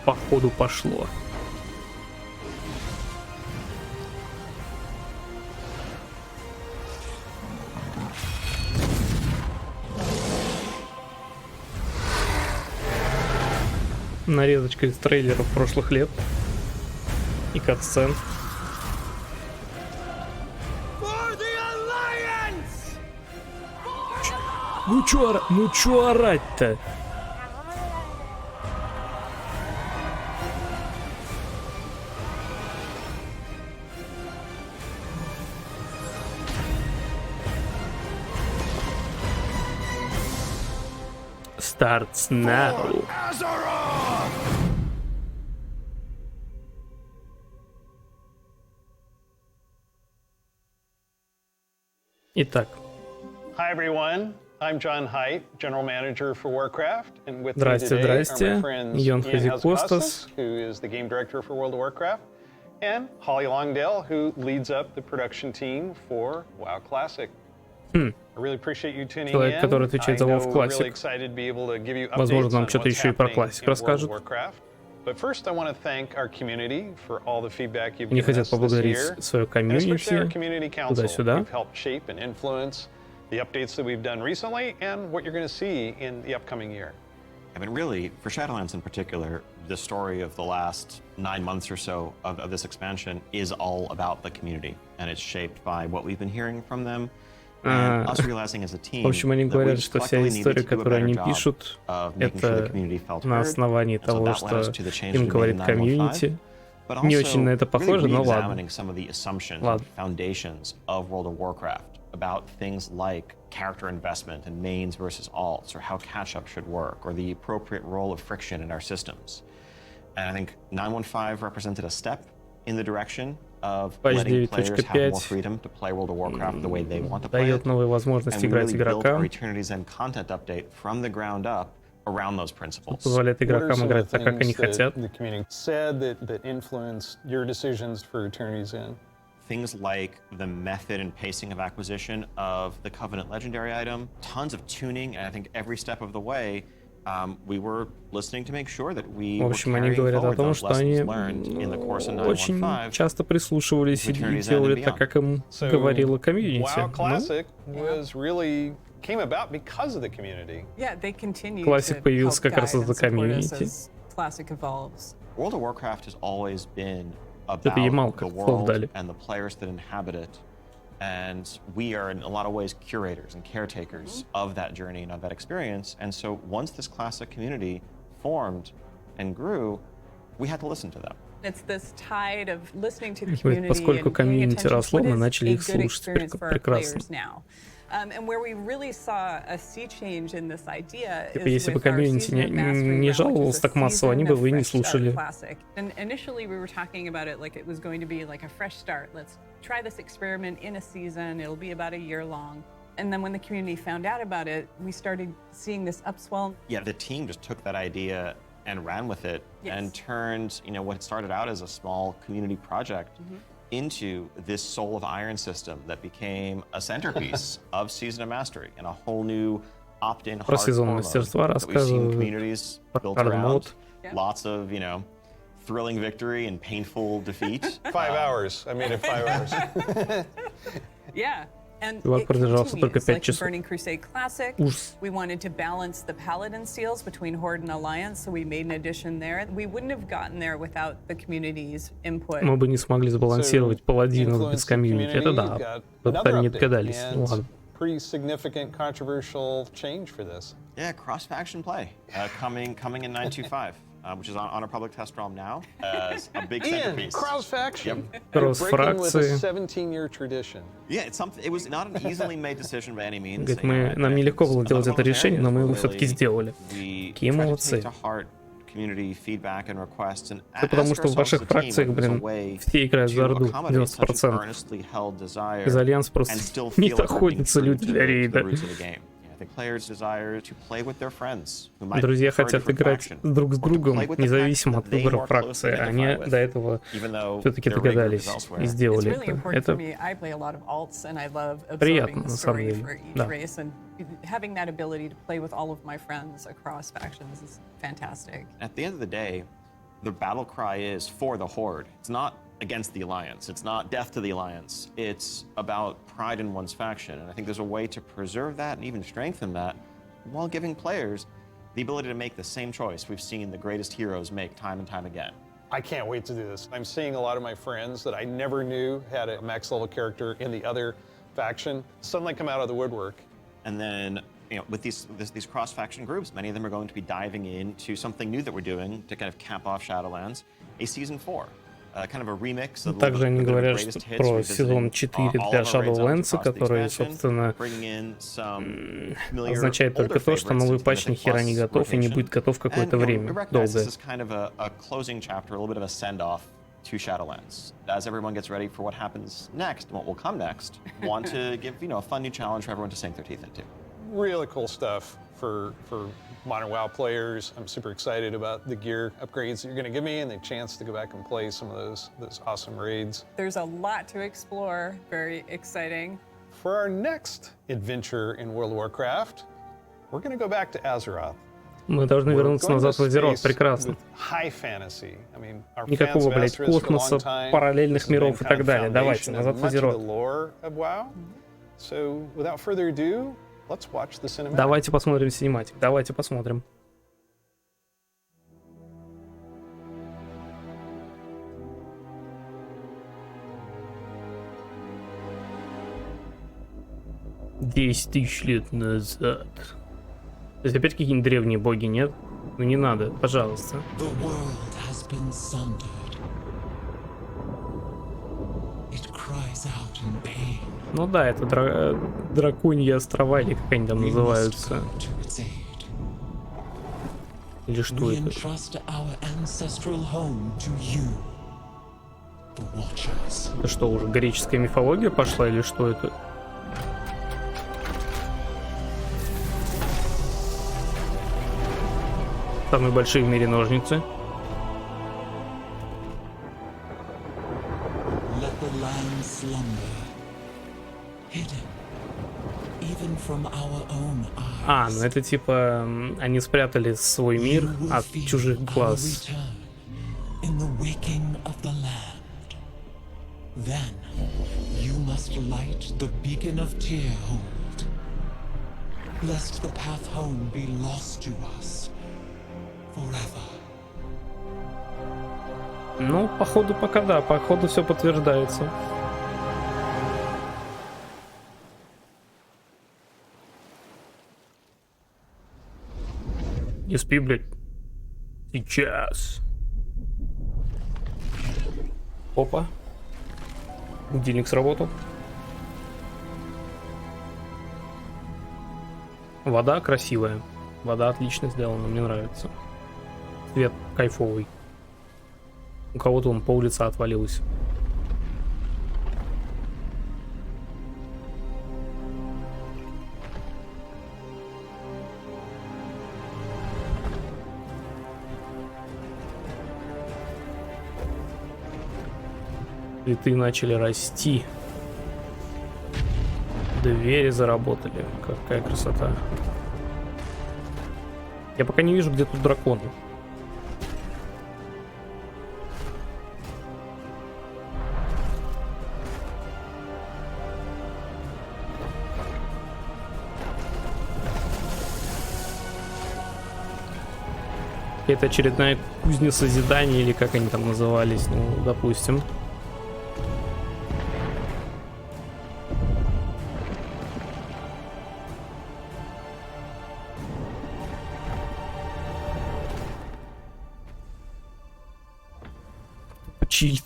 походу пошло. Нарезочка из трейлеров прошлых лет и катсцен. Ну чё орать-то? Starts now. Итак. Hi everyone, I'm John Haidt, General Manager for Warcraft, and with me today are my friends Ian Hauscostas, who is the Game Director for World of Warcraft, and Holly Longdale, who leads up the production team for WoW Classic. I really appreciate you tuning in. Человек, который отвечает за WoW Classic. Возможно, нам что-то еще и про Classic расскажет. Они хотят поблагодарить свое комьюнити, туда-сюда. The updates that we've done recently and what you're going to see in the upcoming year. I mean, really, for Shadowlands in particular, the story of the last 9 months or so of this expansion is all about the community, and it's shaped by what we've been hearing from them. And us realizing as a team, в общем, они говорят, что вся история, которую они пишут, это на основании того, что им говорит комьюнити. Не очень на это похоже, но ладно. About things like character investment and mains versus alts, or how catch-up should work, or the appropriate role of friction in our systems. And I think 9.15 represented a step in the direction of letting players have more freedom to play World of Warcraft the way they want to play it. Новые возможности играть игрокам. Eternity's End content update from the ground up around those principles. Позволяет игрокам играть так, как они хотят. The community said that influenced your decisions for Eternity's End. Things like the method and pacing of acquisition of the Covenant Legendary item, tons of tuning, and I think every step of the way, we were listening to make sure that we were carrying forward those lessons learned in the course of 9.15. Очень часто прислушивались и делали так, как им говорила комьюнити. WoW Classic was really came about because of the community. Yeah, they continue. Classic появился как раз из-за комьюнити. Classic evolves. World of Warcraft has always been about the world and the players that inhabit it, and we are in a lot of ways curators and caretakers of that journey and of that experience. And so once this classic community formed and grew, we had to listen to them. It's this tide of listening to the community. Поскольку комьюнити росло, мы начали их слушать. Прекрасно. And where we really saw a sea change in this idea is если бы комьюнити не жаловалось так массово, они бы вы не слушали. And initially we were talking about it like it was going to be like a fresh start. Let's try this experiment in a season. It'll be about a year long. And then when the community found out about it, we started seeing this upswell. Yeah, the team just took that idea and ran with it and turned, you know, what started out as a small community project into this Soul of Iron system that became a centerpiece of Season of Mastery and a whole new opt-in hardcore mode that we've seen communities built around. Lots of, you know, thrilling victory and painful defeat. 5 hours. I made it 5 hours. Yeah. And it continues, like the Burning Crusade Classic. We wanted to balance the Paladin seals between Horde and Alliance, so we made an addition there. We wouldn't have gotten there without the community's input. Мы бы не смогли сбалансировать паладинов без комьюнити. Это да. Вот они догадались. Ладно. Pretty significant controversial change for this. Yeah, cross-faction play coming in 9.25. Which is on a public test realm now as a big centerpiece. Cross-faction. Breaking with a 17-year tradition. Yeah, it's something. It was not an easily made decision by any means. Говорит, нам нелегко было делать это решение, но мы его все-таки сделали. Какие молодцы. Это потому что в ваших фракциях, все играют за Орду, 90%. Из Альянса просто не находятся люди для рейда. Друзья хотят играть друг с другом, независимо от выбора фракции. Они до этого все-таки догадались и сделали это. Это приятно, на самом деле. Да. Having that ability to play with all of my friends across factions is fantastic. At the end of the day, the battle cry is for the Horde. It's not against the Alliance. It's not death to the Alliance. It's about pride in one's faction. And I think there's a way to preserve that and even strengthen that while giving players the ability to make the same choice we've seen the greatest heroes make time and time again. I can't wait to do this. I'm seeing a lot of my friends that I never knew had a max level character in the other faction suddenly come out of the woodwork. And then, you know, with these cross-faction groups, many of them are going to be diving into something new that we're doing to kind of cap off Shadowlands, a Season 4. Kind of a remix of Также они говорят про сезон 4 для Shadowlands, который, собственно, означает только то, что новый патч ни хера не готов и не будет готов какое-то время долгое. To Shadowlands. As everyone gets ready for what happens next, what will come next, want to give, you know, a fun new challenge for everyone to sink their teeth into. Really cool stuff for modern WoW players. I'm super excited about the gear upgrades that you're going to give me and the chance to go back and play some of those awesome raids. There's a lot to explore. Very exciting. For our next adventure in World of Warcraft, we're going to go back to Azeroth. Мы должны вернуться назад в Азерот, прекрасно. Никакого, блядь, космоса, параллельных миров и так далее. Давайте, назад в Азерот. Давайте посмотрим синематик, давайте посмотрим. Десять тысяч лет назад. То есть опять какие-нибудь древние боги, нет? Ну не надо, пожалуйста. Ну да, это драконьи острова, или как они там называются. Или что это? Это что, уже греческая мифология пошла, или что это? Самые большие в мире ножницы. А, ну это типа они спрятали свой мир от чужих глаз. Ну, походу пока да, походу все подтверждается. Не спи, блядь. Сейчас. Опа. Будильник сработал. Вода красивая. Вода отлично сделана, мне нравится. Цвет кайфовый. У кого-то он пол лица отвалилось. Цветы начали расти. Двери заработали. Какая красота. Я пока не вижу, где тут драконы. Это очередная кузня созидания, или как они там назывались, ну, допустим. Чит.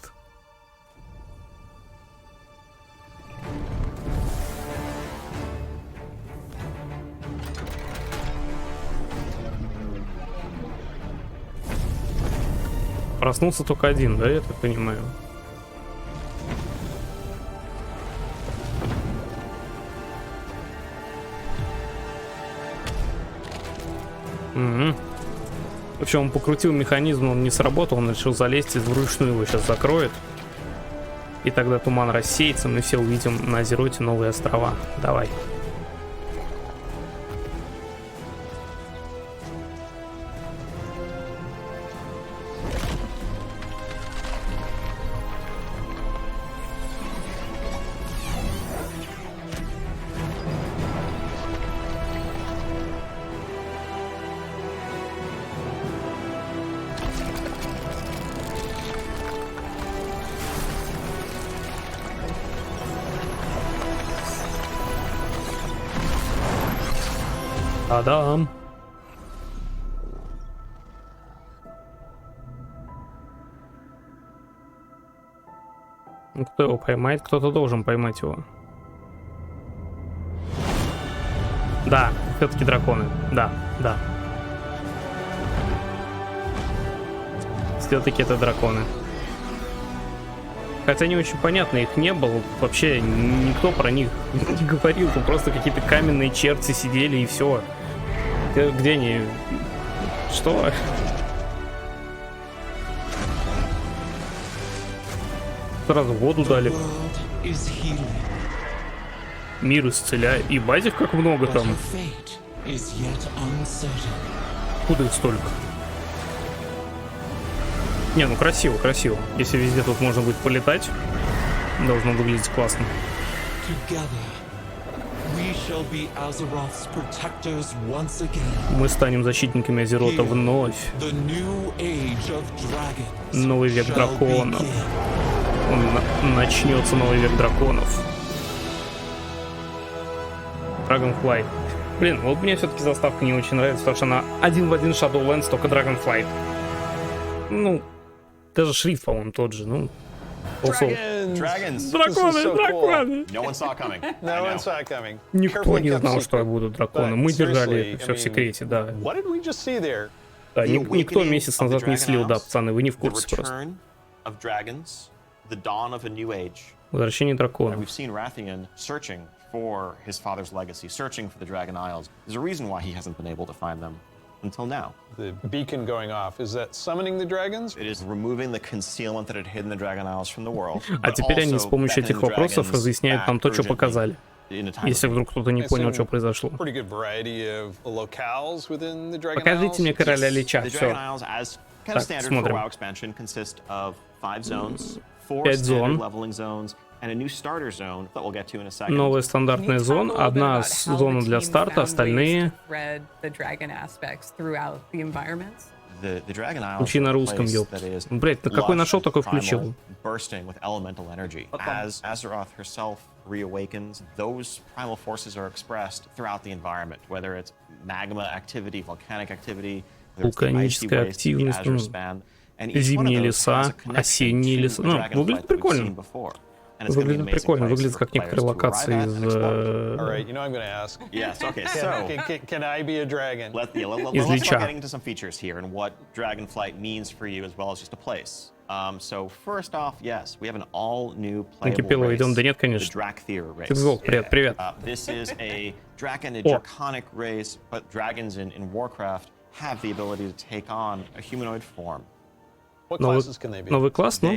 Проснулся только один, да, я так понимаю? Угу. В общем, он покрутил механизм, он не сработал, он решил залезть и вручную его сейчас закроет. И тогда туман рассеется, мы все увидим на Азероте новые острова. Давай. Та-дам! Ну, кто его поймает? Кто-то должен поймать его. Да, все-таки драконы. Да, да. Все-таки это драконы. Хотя не очень понятно, их не было. Вообще никто про них не говорил. Там просто какие-то каменные черти сидели и все. Где они? Что? Сразу воду дали. Мир исцеляет. И базик как много там. Куда их столько? Не, ну красиво, красиво. Если везде тут можно будет полетать, должно выглядеть классно. Мы станем защитниками Азерота вновь. Новый век драконов. Начнется новый век драконов. Dragonflight. Блин, вот мне все-таки заставка не очень нравится, потому что она один в один Shadowlands, только Dragonflight. Ну, даже шрифт, по-моему, тот же. Ну, Dragons. Драконы, драконы. Никто не знал, что будут драконы. Мы держали это все в секрете, да. Да, никто месяц назад не слил, да, пацаны, вы не в курсе просто. Возвращение дракона. For his father's legacy, searching for the Dragon Isles. There's a reason why he hasn't been able to find them until now. The beacon going off, is that summoning the dragons? It is removing the concealment that had hidden the Dragon Isles from the world. А теперь они с помощью этих вопросов разъясняют нам то, что показали. Если вдруг кто-то не понял, что произошло. Покажите мне короля Лича, все. Так, смотрим. 5 зон. Новая стандартная зона, одна зона для старта, остальные... Включи на русском, ёпт. Блять, на какой нашел, такой включил. Вулканическая активность, зимние леса, осенние леса. Ну, выглядит прикольно. Выглядит прикольно, выглядит как некоторые локации из... из Лича. Накипело, идем, да нет, конечно. Тикзол, привет, привет. Новый класс, ну?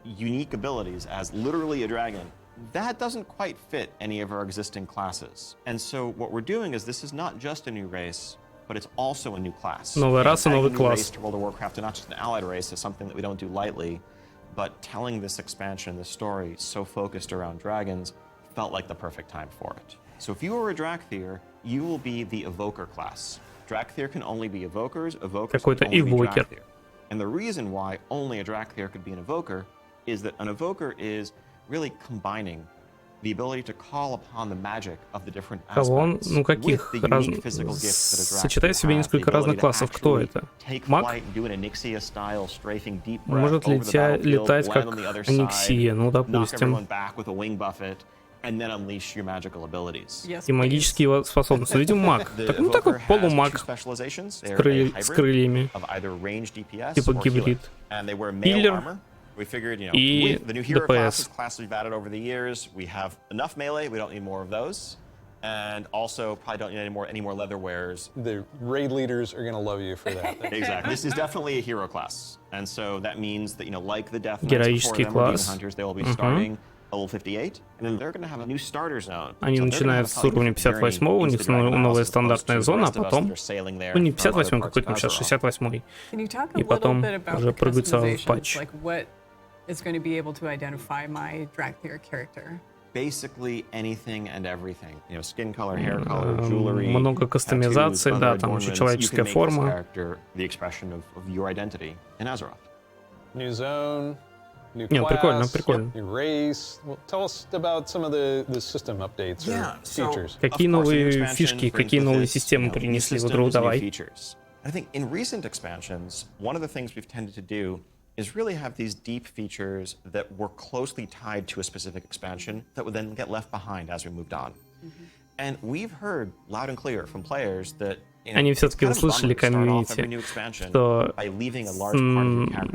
Unique abilities as literally a dragon. That doesn't quite fit any of our existing classes. And so what we're doing is this is not just a new race, but it's also a new class. Новая раса, новый класс. World of Warcraft, and not just an allied race, is something that we don't do lightly, but telling this expansion, this story, so focused around dragons, felt like the perfect time for it. So if you are a Drakthir, you will be the Evoker class. Drakthir can only be Evokers, Evokers can only be Drakthir. And the reason why only a Drakthir could be an Evoker is that an evoker is really combining the ability to call upon the magic of the different aspects. Ну каких разных? Сочетает в себе несколько разных классов. Кто это? Маг? Может летать как Аниксия, ну допустим. И магические способности. Видим маг. Так, ну такой полумаг с крыльями. Типа гибрид. Пиллер. И ДПС. And also, probably don't need any more leather wearers. The raid leaders are going to love you for that. Exactly. This is definitely a hero class, and so that means that, you know, like the Death Knights before them, Demon Hunters, they will be starting level 58, and then they're going to have a new starter zone. Они начинают с уровня 58-го, у них новая стандартная зона, а потом, ну не 58-й, какой-то там сейчас 68-й, и потом уже прыгаются в патч. Is going to be able to identify my Drakthir character. Basically anything and everything. You know, skin color, hair color, jewelry. Много кастомизаций, да, там еще человеческая форма. The expression of your identity in Azeroth. New zone. new Не, прикольно, class, прикольно. new race. Well, tell us about some of the system updates or features. Какие новые фишки, какие новые системы принесли в игру? Давай. I think in recent expansions, one of the things we've tended to do is really have these deep features that were closely tied to a specific expansion that would then get left behind as we moved on. And we've heard loud and clear from players that они все-таки услышали комьюнити, что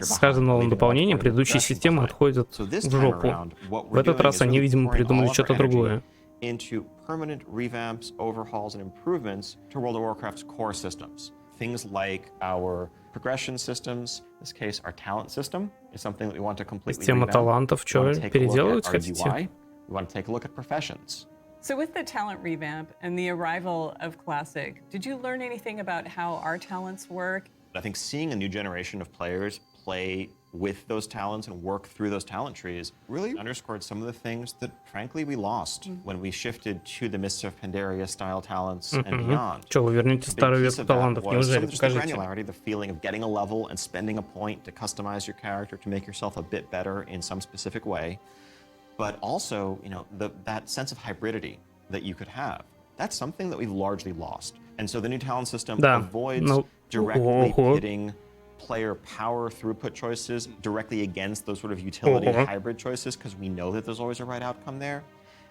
с каждым новым дополнением предыдущие системы отходят в жопу. В этот раз они, видимо, придумали что-то другое. Into permanent revamps, overhauls, and improvements to World of Warcraft's core systems. Things like our progression systems, in this case, our talent system, is something that we want to completely Система талантов, что, переделывать хотите? We want to take a look at professions. So with the talent revamp and the arrival of Classic, did you learn anything about how our talents work? I think seeing a new generation of players play with those talents and work through those talent trees really underscored some of the things that, frankly, we lost when we shifted to the Mists of Pandaria style talents and beyond. Что, вы вернете старую ветку талантов, неужели? Покажите. The feeling of getting a level and spending a point to customize your character to make yourself a bit better in some specific way. But also, you know, that sense of hybridity that you could have. That's something that we've largely lost. And so the new talent system avoids directly pitting player power throughput choices directly against those sort of utility hybrid choices, because we know that there's always a right outcome there.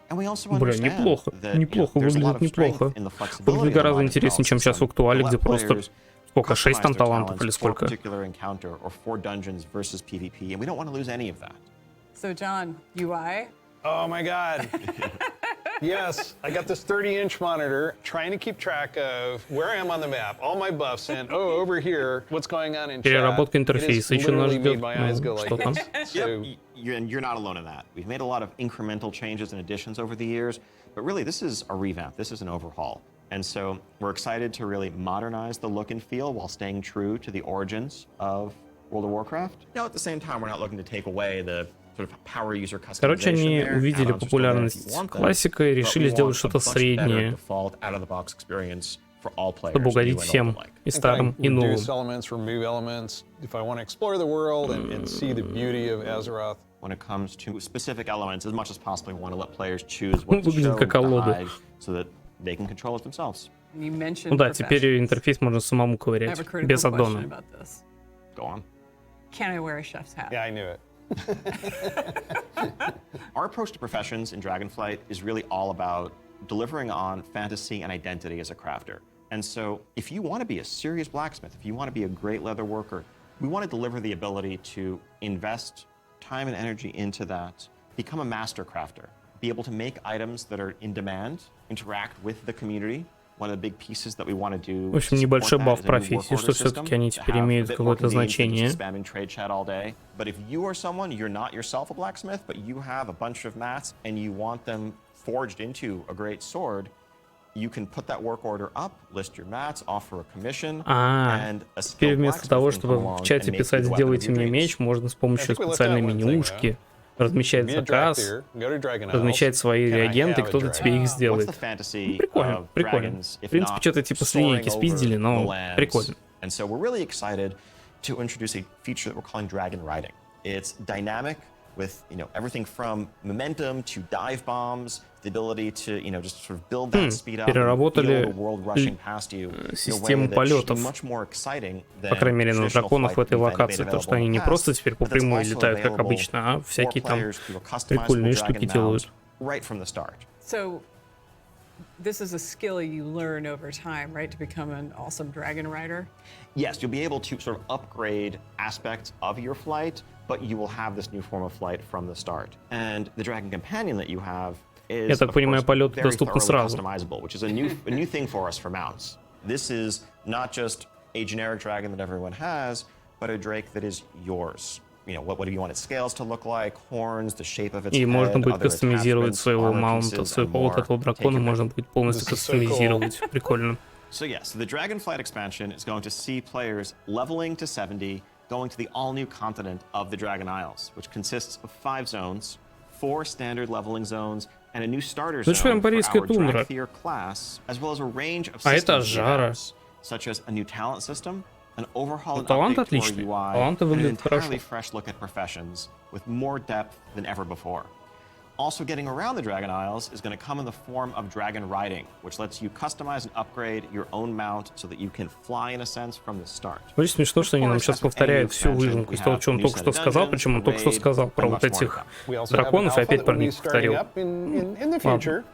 And we also understand that there's a lot of strength in the flexibility. Выглядит гораздо интереснее, чем сейчас в Актуале, где просто сколько, 6 там талантов или сколько? Encounter or 4 dungeons versus PvP, and we don't want to lose any of that. So John, UI? Oh my God. Yes, I got this 30-inch monitor trying to keep track of where I am on the map, all my buffs, and over here, what's going on in chat. Переработка интерфейса еще нас ждет. Что там? You're not alone in that. We've made a lot of incremental changes and additions over the years, but really this is a revamp, this is an overhaul. And so we're excited to really modernize the look and feel while staying true to the origins of World of Warcraft. Now, at the same time, we're not looking to take away the Короче, они увидели популярность классика и решили сделать что-то среднее, чтобы угодить всем, и старым, и новым. Выглядит как колоды. Ну да, теперь интерфейс можно самому ковырять, без аддона. Our approach to professions in Dragonflight is really all about delivering on fantasy and identity as a crafter. And so if you want to be a serious blacksmith, if you want to be a great leather worker, we want to deliver the ability to invest time and energy into that, become a master crafter, be able to make items that are in demand, interact with the community. One of the big pieces that we want to do. В общем, небольшой баф профессии, что все-таки они теперь имеют какое-то значение. But if you are someone, you're not yourself a blacksmith, but you have a bunch of mats and you want them forged into a great sword, you can put that work order up, list your mats, offer a commission, and a теперь вместо того, чтобы в чате писать «сделайте мне меч», можно с помощью специальной менюшки размещать заказ, размещать свои реагенты, кто-то тебе их сделает. Ну, прикольно, прикольно. В принципе, что-то типа с линейки спиздили, но прикольно. And so we're really excited to introduce a feature that we're calling Dragon Riding. It's dynamic with, you know, everything from momentum to dive bombs, the ability to, you know, just sort of build that speed up, переработали the world rushing past you, систему полетов, по крайней мере, на драконах в этой локации, то, что они не просто теперь по прямой летают, как обычно, а всякие там прикольные штуки делают. So, this is a skill you learn over time, right, to become an awesome dragon rider? Yes, you'll be able to sort of upgrade aspects of your flight, but you will have this new form of flight from the start. And the dragon companion that you have is, Я так понимаю, полеты доступны сразу. Which is a new thing for us for mounts. This is not just a generic dragon that everyone has, but a drake that is yours. You know, what do you want its scales to look like, horns, the shape of its head, И можно будет кастомизировать своего маунта, своего вот этого дракона можно будет полностью кастомизировать. Прикольно. So yes, the Dragonflight expansion is going to see players leveling to 70, going to the all-new continent of the Dragon Isles, which consists of 5 zones, 4 standard leveling zones, and a new starter zone for our Dracthier class, as well as a range of systems, such as a new talent system, an overhaul and Талант update to our отличный. UI, Таланты and an выглядят хорошо. entirely fresh look at professions with more depth than ever before. Also, getting around the Dragon Isles is going to come in the form of dragon riding, which lets you customize and upgrade your own mount so that you can fly in a sense from the start. Очень смешно, что они нам сейчас повторяют всю выжимку из того, что он только что сказал, причем он только что сказал про вот этих драконов и опять про них повторил.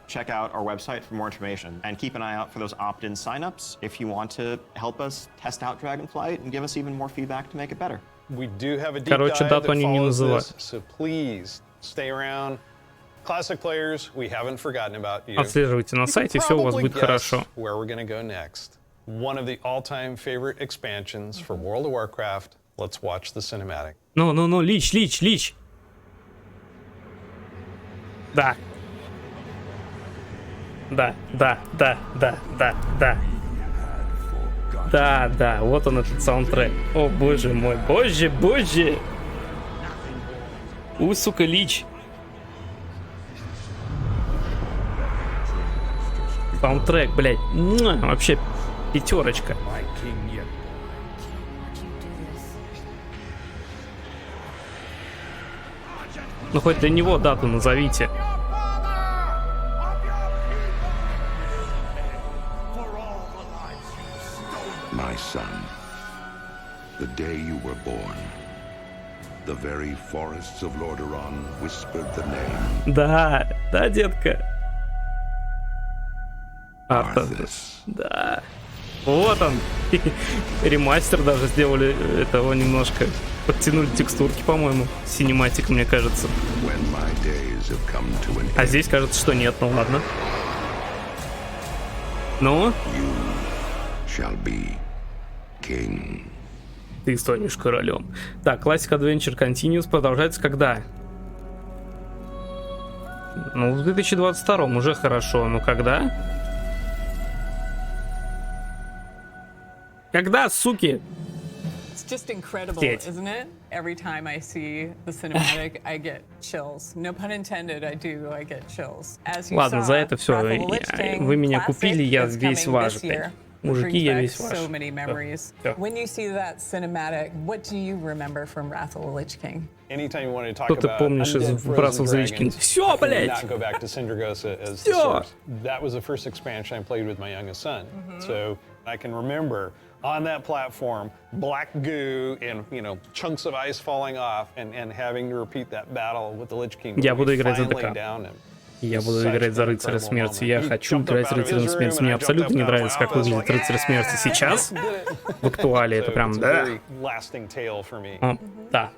Check out our website for more information and keep an eye out for those opt-in signups if you want to help us test out Dragonflight and give us even more feedback to make it better. Короче, дату они не называют. Stay around. Classic players, we haven't forgotten about you. Отслеживайте на сайте, все у вас будет хорошо. Where we're going to go next. One of the all-time favorite expansions for World of Warcraft. Let's watch the cinematic. Ну, Лич. Да. Да, вот он этот саундтрек. О, боже мой, боже. Сука, Лич. Саундтрек, блядь, вообще пятерочка. Ну хоть для него дату назовите. My son, the day you were born, the very forests of Lordaeron whispered the name. Да, детка. Да. Вот он. Ремастер даже сделали этого немножко. Подтянули текстурки, по-моему. Синематик, мне кажется. А здесь кажется, что нет. Ну ладно. Ну? Ты станешь королем. Так, Classic Adventure Continues продолжается когда? Ну, в 2022 уже хорошо. Ну, когда? Когда, суки? It's just incredible, isn't it? Every time I see the cinematic, I get chills. No pun intended, I get chills. Ладно, за это все. Вы меня купили, я весь ваш. Мужики, я весь ваш. So many memories. When you see that cinematic, what do you remember from Wrath of the Lich King? Что ты помнишь из Wrath of the Lich King? Все, блядь! Все! That was the first expansion I played with my youngest son. So I can remember on that platform, black goo and, chunks of ice falling off and having to repeat that battle with the Lich King. Я буду играть за ДК. Я буду играть за Рыцаря Смерти. Я хочу играть за Рыцаря Смерти. Мне абсолютно не нравится, как выглядит Рыцарь Смерти сейчас. В актуале это прям, да. Да,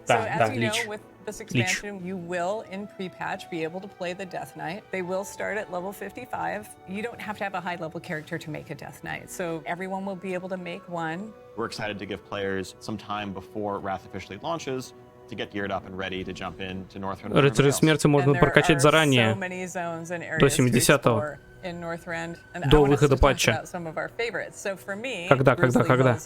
Лич. This expansion, you will, in pre-patch, be able to play the Death Knight. They will start at level 55. You don't have to have a high-level character to make a Death Knight, so everyone will be able to make one. We're excited to give players some time before Wrath officially launches to get geared up and ready to jump into Northrend. Рыцаря Смерти можно прокачать заранее, до 70-го. До выхода патча. Когда?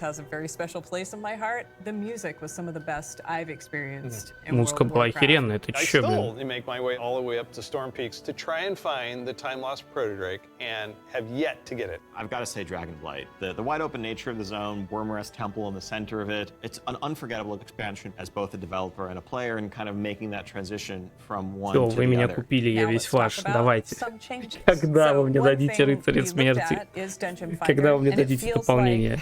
Музыка была охеренная, это чё, блин? I've got to say Dragonflight. The wide open nature of the zone, Wormrest Temple in the center of it, it's an unforgettable expansion as both a developer and a player, and kind of making that transition from one to the other. Вы меня купили, я весь ваш, давайте. Когда вы мне дадите Рыцаря Смерти? Когда вы мне дадите дополнение?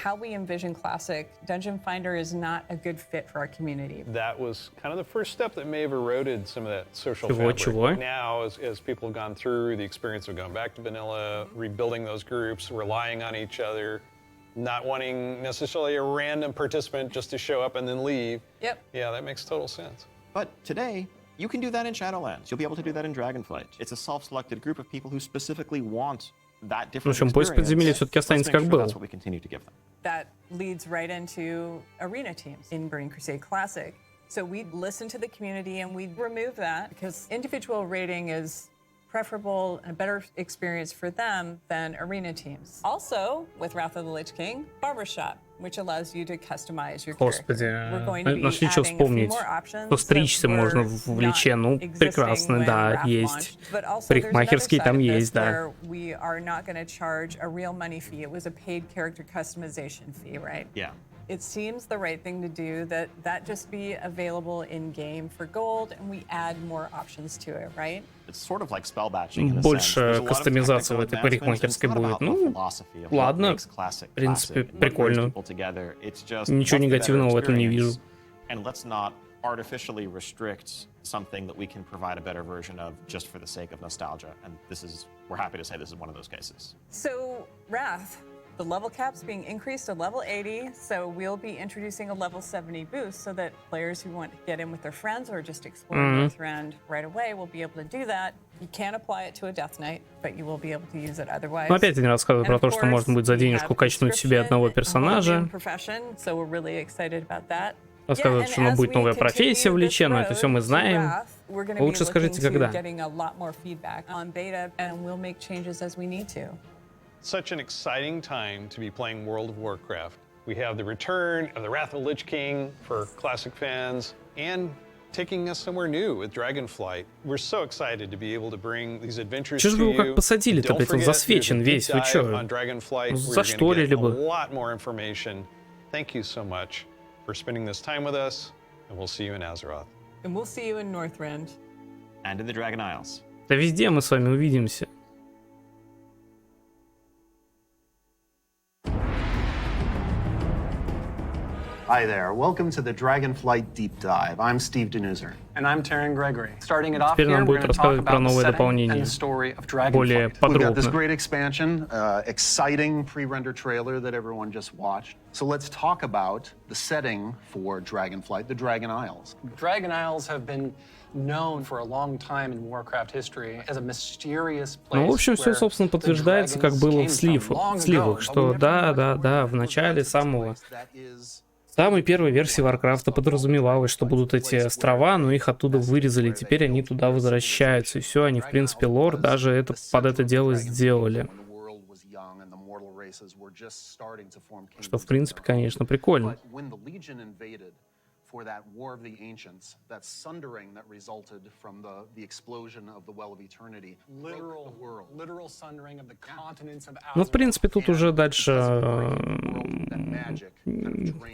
Dungeon Finder is not a good fit for our community. That was kind of the first step that may have eroded some of that social fabric. Now, as people have gone through the experience of going back to vanilla, rebuilding those groups, relying on each other, not wanting necessarily a random participant just to show up and then leave. Yep. Yeah, that makes total sense. But today, you can do that in Shadowlands. You'll be able to do that in Dragonflight. It's a self-selected group of people who specifically want that different experience. Поиск подземелья все-таки останется как был. That's what we continue to give them. That leads right into arena teams in Burning Crusade Classic. So we listen to the community and we remove that because individual rating is preferable and a better experience for them than arena teams. Also, with Wrath of the Lich King, Barbershop, which allows you to customize your character. We're going to be нашли что adding a few вспомнить. more options. То стричься можно в Личе, ну, прекрасно, да, есть. Парикмахерские там есть, да. We are not going to charge a real money fee. It was a paid character customization fee, right? Yeah. it seems the right thing to do that just be available in game for gold, and we add more options to it, right? It's sort of like spell batching in a sense. Больше There's a lot of кастомизации в technical этой advancements, and it's парикмахерской not будет. about the Ну, philosophy of what ладно, makes classic в принципе, classic, what brings прикольно. people together. It's just Ничего what's the better негативного в этом не вижу. experience, and let's not artificially restrict something that we can provide a better version of just for the sake of nostalgia. And we're happy to say this is one of those cases. So, Wrath, the level cap's being increased to level 80, so we'll be introducing a level 70 boost so that players who want to get in with their friends or just explore Northrend right away will be able to do that. You can't apply it to a Death Knight, but you will be able to use it otherwise. Но опять они рассказывают про то, что можно будет за денежку качнуть себе одного персонажа. So we're really excited about that. Рассказывают, что будет новая профессия в Личе, но это все мы знаем. Лучше скажите, когда. Such an exciting time to be playing World of Warcraft. We have the return of the Wrath of the Lich King for classic fans, and taking us somewhere new with Dragonflight. We're so excited to be able to bring these adventures to you. Чё же вы его как посадили-то, блядь, он засвечен весь, вы чё? Зашторили бы. A lot more information. Thank you so much for spending this time with us, and we'll see you in Azeroth. And we'll see you in Northrend. And in the Dragon Isles. Да везде мы с вами увидимся. Hi there, welcome to the Dragonflight Deep Dive. I'm Steve Denuser. And I'm Taryn Gregory. Starting it off Теперь here, нам we're будет going to talk рассказывать про about the новое setting дополнение. and the story of Более Dragonflight. We've got this подробно. great expansion, exciting pre-render trailer that everyone just watched. So let's talk about the setting for Dragonflight, the Dragon Isles. Dragon Isles have been known for a long time in Warcraft history as a mysterious place. Ну, в общем, все, собственно, подтверждается, как было в сливах, что да, в начале самой первой версии Варкрафта подразумевалось, что будут эти острова, но их оттуда вырезали, теперь они туда возвращаются, и все, они, в принципе, лор даже это под это дело сделали. Что, в принципе, конечно, прикольно. For that war of the ancients, that sundering that resulted from the explosion of the Well of Eternity. Literal sundering of the continents of Ну, в принципе, тут уже дальше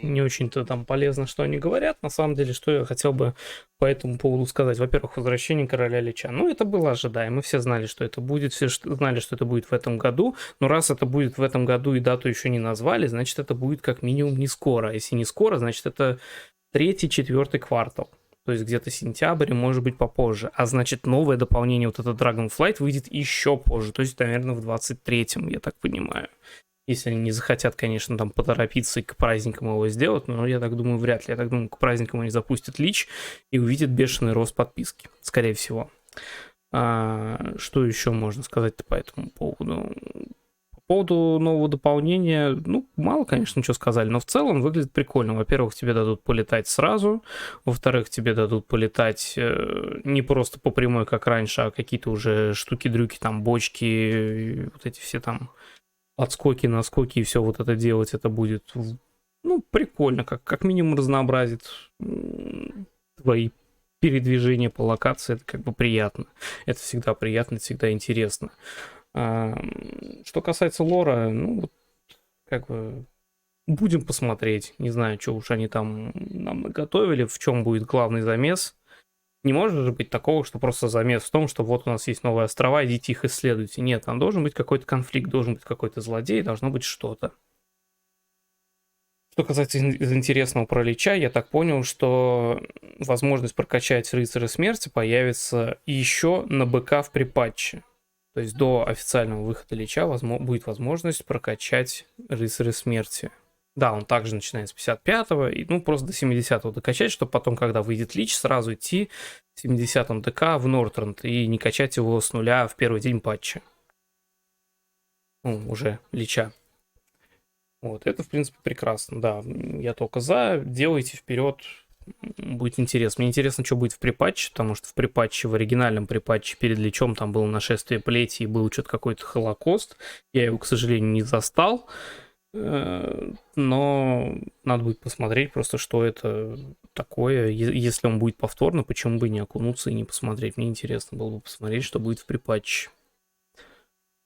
не очень-то там полезно, что они говорят. На самом деле, что я хотел бы по этому поводу сказать. Во-первых, возвращение короля Лича. Ну, это было ожидаемо. Все знали, что это будет. Все знали, что это будет в этом году. Но раз это будет в этом году и дату еще не назвали, значит, это будет как минимум не скоро. А если не скоро, значит, это 3-4 квартал. То есть где-то сентябрь, может быть, попозже. А значит, новое дополнение, вот это Dragonflight, выйдет еще позже. То есть, наверное, в 23-м, я так понимаю. Если они не захотят, конечно, там поторопиться и к праздникам его сделать, но я так думаю, вряд ли. Я так думаю, к праздникам они запустят Лич и увидят бешеный рост подписки, скорее всего. Что еще можно сказать-то по этому поводу? По поводу нового дополнения, ну, мало, конечно, ничего сказали, но в целом выглядит прикольно. Во-первых, тебе дадут полетать сразу, во-вторых, тебе дадут полетать не просто по прямой, как раньше, а какие-то уже штуки-дрюки, там, бочки, вот эти все там отскоки, наскоки и все вот это делать, это будет, ну, прикольно, как минимум разнообразит твои передвижения по локации, это как бы приятно. Это всегда приятно, это всегда интересно. Что касается лора, ну, как бы будем посмотреть. Не знаю, что уж они там нам наготовили, в чем будет главный замес. Не может же быть такого, что просто замес в том, что вот у нас есть новые острова, идите их исследуйте. Нет, там должен быть какой-то конфликт, должен быть какой-то злодей, должно быть что-то. Что касается из интересного про Лича, я так понял, что возможность прокачать рыцаря смерти появится еще на БК в припатче. То есть до официального выхода Лича будет возможность прокачать рыцаря смерти. Да, он также начинает с 55-го, и, ну, просто до 70-го докачать, чтобы потом, когда выйдет Лич, сразу идти в 70-м ДК в Нортренд и не качать его с нуля в первый день патча. Ну, уже Лича. Вот, это, в принципе, прекрасно, да. Я только за, делайте вперед. Будет интересно. Мне интересно, что будет в припатче, потому что в припатче, в оригинальном припатче перед Личом там было нашествие плети и был что-то какой-то Холокост. Я его, к сожалению, не застал. Но надо будет посмотреть просто, что это такое. Если он будет повторно, почему бы не окунуться и не посмотреть. Мне интересно было бы посмотреть, что будет в припатче.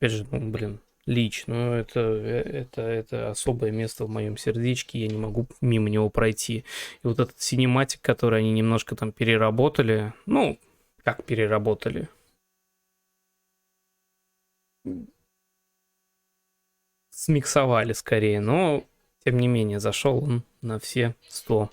Опять же, ну, блин, Лич, ну это особое место в моем сердечке, я не могу мимо него пройти. И вот этот синематик, который они немножко там переработали, ну, как переработали? Смиксовали скорее, но тем не менее зашел он на все 100%.